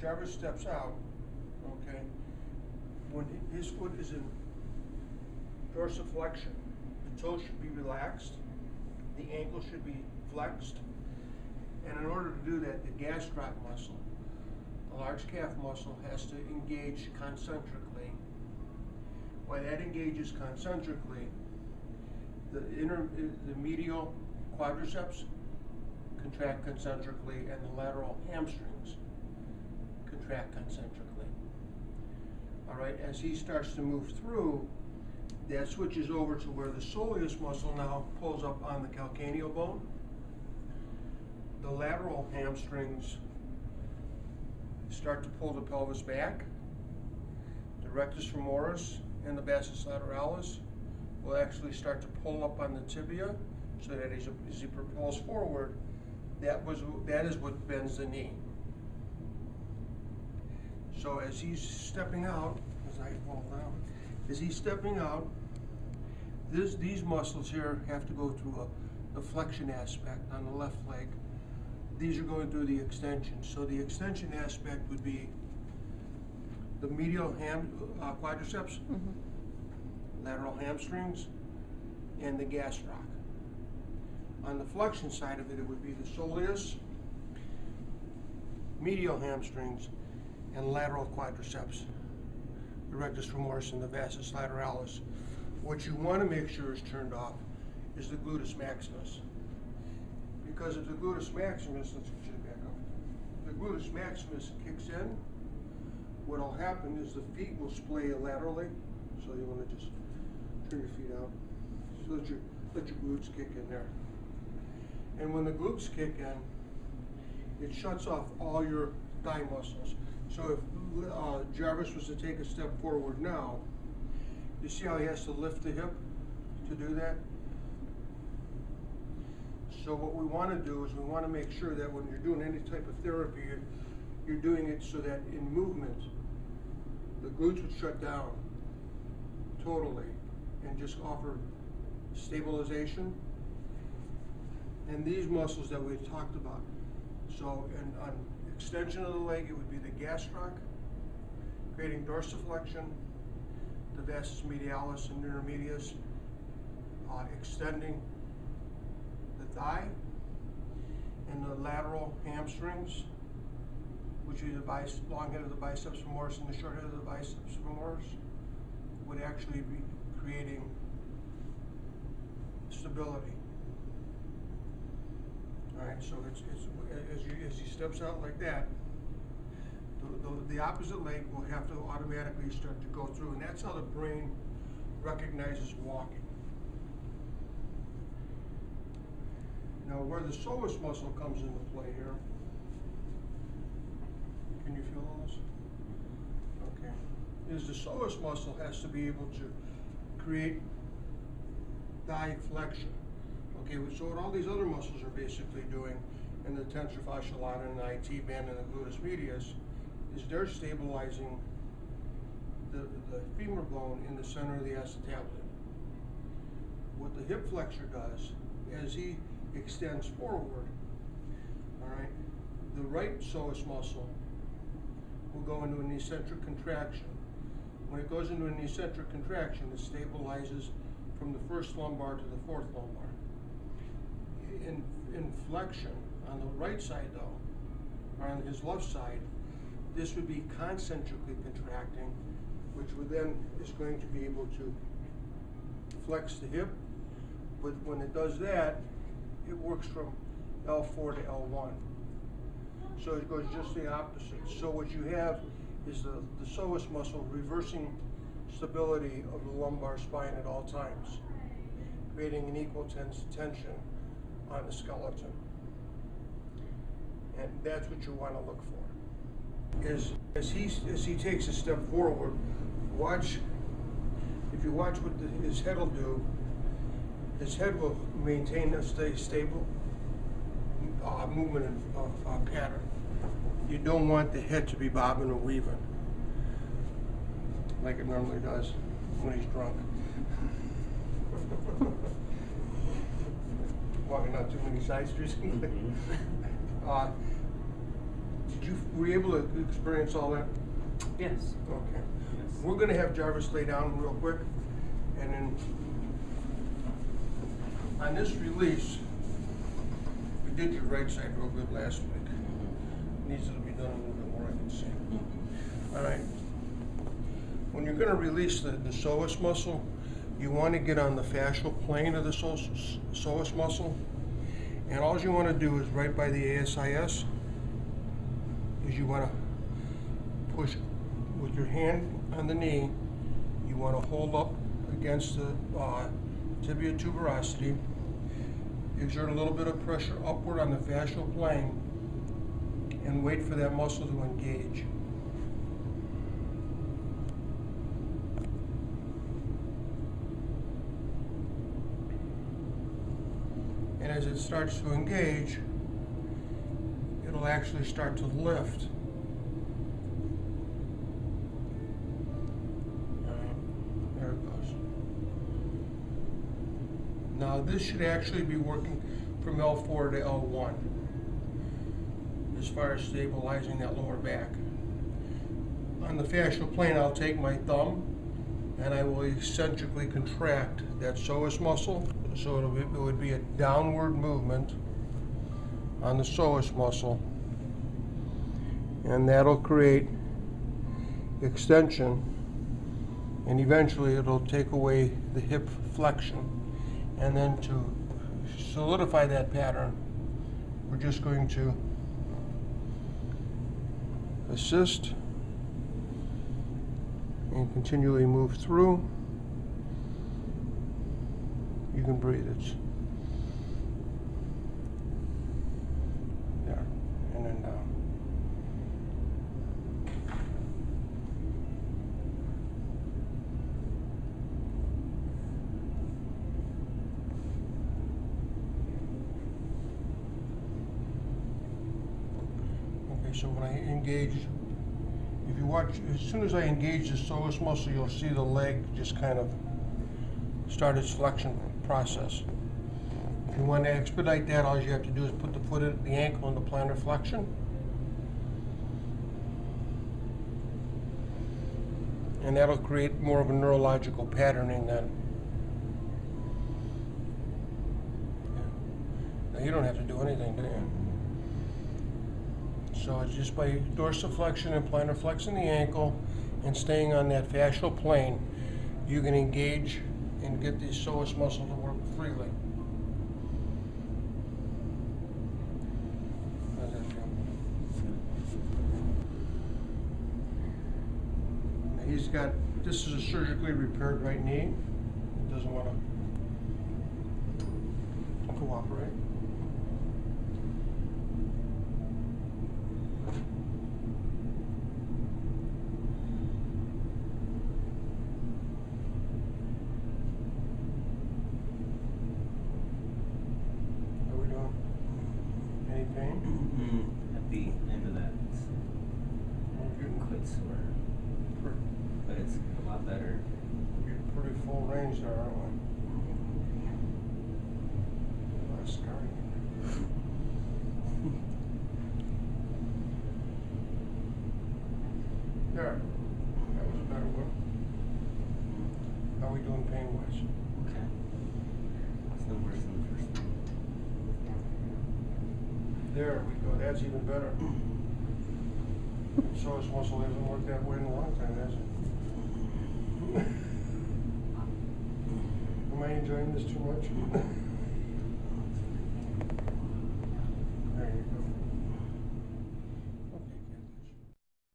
Jarvis steps out, okay, when his foot is in dorsiflexion, the toe should be relaxed, the ankle should be flexed, and in order to do that, the gastroc muscle, the large calf muscle, has to engage concentrically. When that engages concentrically, the medial quadriceps contract concentrically, and the lateral hamstrings contract concentrically. All right, as he starts to move through, that switches over to where the soleus muscle now pulls up on the calcaneal bone. The lateral hamstrings start to pull the pelvis back. The rectus femoris and the vastus lateralis will actually start to pull up on the tibia, so that as he propels forward, that is what bends the knee. So as he's stepping out, as he's stepping out, these muscles here have to go through the flexion aspect on the left leg. These are going through the extension. So the extension aspect would be the medial quadriceps, lateral hamstrings, and the gastroc. On the flexion side of it, it would be the soleus, medial hamstrings, and lateral quadriceps, the rectus femoris and the vastus lateralis. What you want to make sure is turned off is the gluteus maximus. Because if the gluteus maximus, let's get you back up. If the gluteus maximus kicks in, what will happen is the feet will splay laterally. So you want to just turn your feet out. So let your glutes kick in there. And when the glutes kick in, it shuts off all your thigh muscles. So if Jarvis was to take a step forward now, you see how he has to lift the hip to do that? So what we want to do is we want to make sure that when you're doing any type of therapy, you're doing it so that in movement, the glutes would shut down totally and just offer stabilization. And these muscles that we talked about. So on extension of the leg, it would be the gastroc, creating dorsiflexion, the vastus medialis and intermedius, extending the thigh, and the lateral hamstrings, which is the long head of the biceps femoris and the short head of the biceps femoris, would actually be creating stability. All right, so as he steps out like that, the opposite leg will have to automatically start to go through, and that's how the brain recognizes walking. Now, where the psoas muscle comes into play here, can you feel those? Okay. Is the psoas muscle has to be able to create thigh flexion. Okay, so what all these other muscles are basically doing in the tensor fasciae lata and the IT band and the gluteus medius is they're stabilizing the femur bone in the center of the acetabular. What the hip flexor does, as he extends forward, all right, the right psoas muscle will go into an eccentric contraction. When it goes into an eccentric contraction, it stabilizes from the first lumbar to the fourth lumbar. In flexion, on the right side though, or on his left side, this would be concentrically contracting, which would then is going to be able to flex the hip. But when it does that, it works from L4 to L1. So it goes just the opposite. So what you have is the psoas muscle reversing stability of the lumbar spine at all times, creating an equal tension on the skeleton. And that's what you want to look for. As he takes a step forward, if you watch what his head will do, his head will maintain a stable movement pattern. You don't want the head to be bobbing or weaving like it normally does when he's drunk. Walking out too many side streets. Did were you able to experience all that? Yes. Okay. Yes. We're gonna have Jarvis lay down real quick, and then on this release, we did your right side real good last week. Needs to be done a little bit more, I can see. All right. When you're gonna release the psoas muscle, you wanna get on the fascial plane of the psoas muscle, and all you wanna do is right by the ASIS, is you wanna push with your hand on the knee, you want to hold up against the tibia tuberosity, exert a little bit of pressure upward on the fascial plane, and wait for that muscle to engage. And as it starts to engage, it'll actually start to lift. Now this should actually be working from L4 to L1 as far as stabilizing that lower back. On the fascial plane, I'll take my thumb and I will eccentrically contract that psoas muscle, so it would be a downward movement on the psoas muscle, and that'll create extension, and eventually it'll take away the hip flexion. And then to solidify that pattern, we're just going to assist and continually move through. You can breathe. It's there, and then down. So when I engage, if you watch, as soon as I engage the psoas muscle, you'll see the leg just kind of start its flexion process. If you want to expedite that, all you have to do is put the foot at the ankle in the plantar flexion. And that'll create more of a neurological patterning then. Now you don't have to do anything, do you? So it's just by dorsiflexion and plantar flexing the ankle and staying on that fascial plane, you can engage and get the psoas muscle to work freely. How does that feel? Now he's got, this is a surgically repaired right knee. He doesn't want to cooperate. At the end of that, it's quite sore, but it's a lot better. We're pretty full range there, aren't we? That's scary. There. That was a better one. How are we doing pain-wise? Okay. It's no worse than the first one. There we go. That's even better. Psoas muscle hasn't worked that way in a long time, has it? Am I enjoying this too much?